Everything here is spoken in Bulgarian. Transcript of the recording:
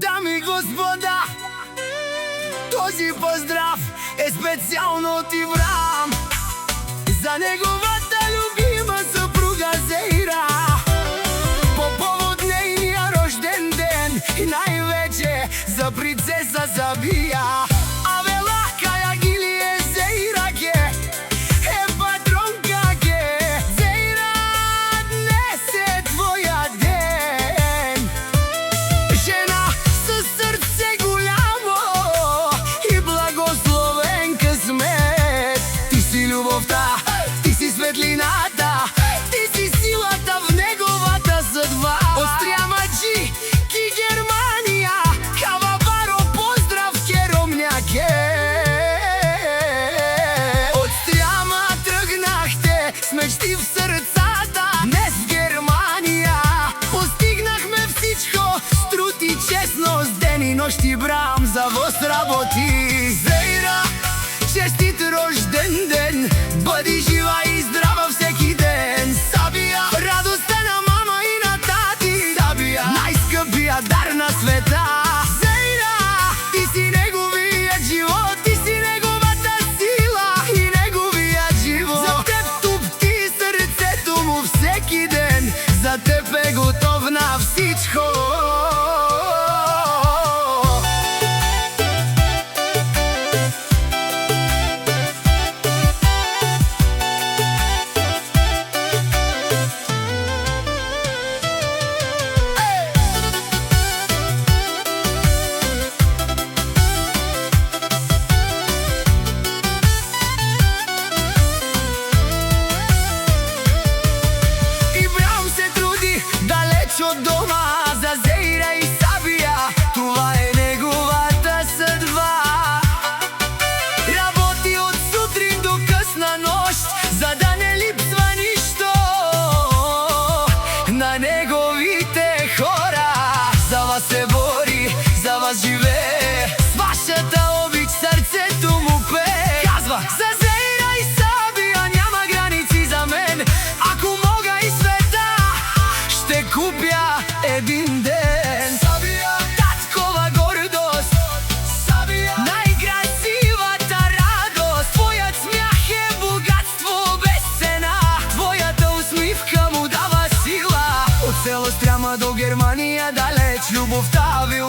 Дами и господа, този поздрав е специално от Иврам за неговата любима съпруга Зейра, по повод нейния рожден ден и най-вече за принцеса Сабия. Ти си светлината, ти си силата в неговата съдба. От Стрямаджи, Ки Германия, Кавабаро, поздрав Керомняке. От Стряма тръгнахте с мечти в сърцата, днес в Германия постигнахме всичко с труд и честност, ден и нощ Ибрам за вас работи. Зейра, честит рожден ден, бъди жива и здрава всеки ден. Сабия, радостта на мама и на тати. Сабия, най-скъпия дар на света. Зейра, ти си неговият живот, ти си неговата сила и неговият живот. За теб тупти сърцето му всеки ден, за теб е готов на всичко. От дома за Зейра и Сабия, това е неговата съдба. Работи от сутрин до късна нощ, за да не липсва нищо на неговите хора. За вас се бори, за вас живее, с вашата обич сърцето му пее. Казва: за Зейра и Сабия няма граници за мен. Ако мога и света ще купя един ден. Сабия, таткова гордост. Сабия, най-красивата радост. Твоят смях е богатство без цена. Твоята усмивка му дава сила. От село Стряма до Германия далеч, любовта ви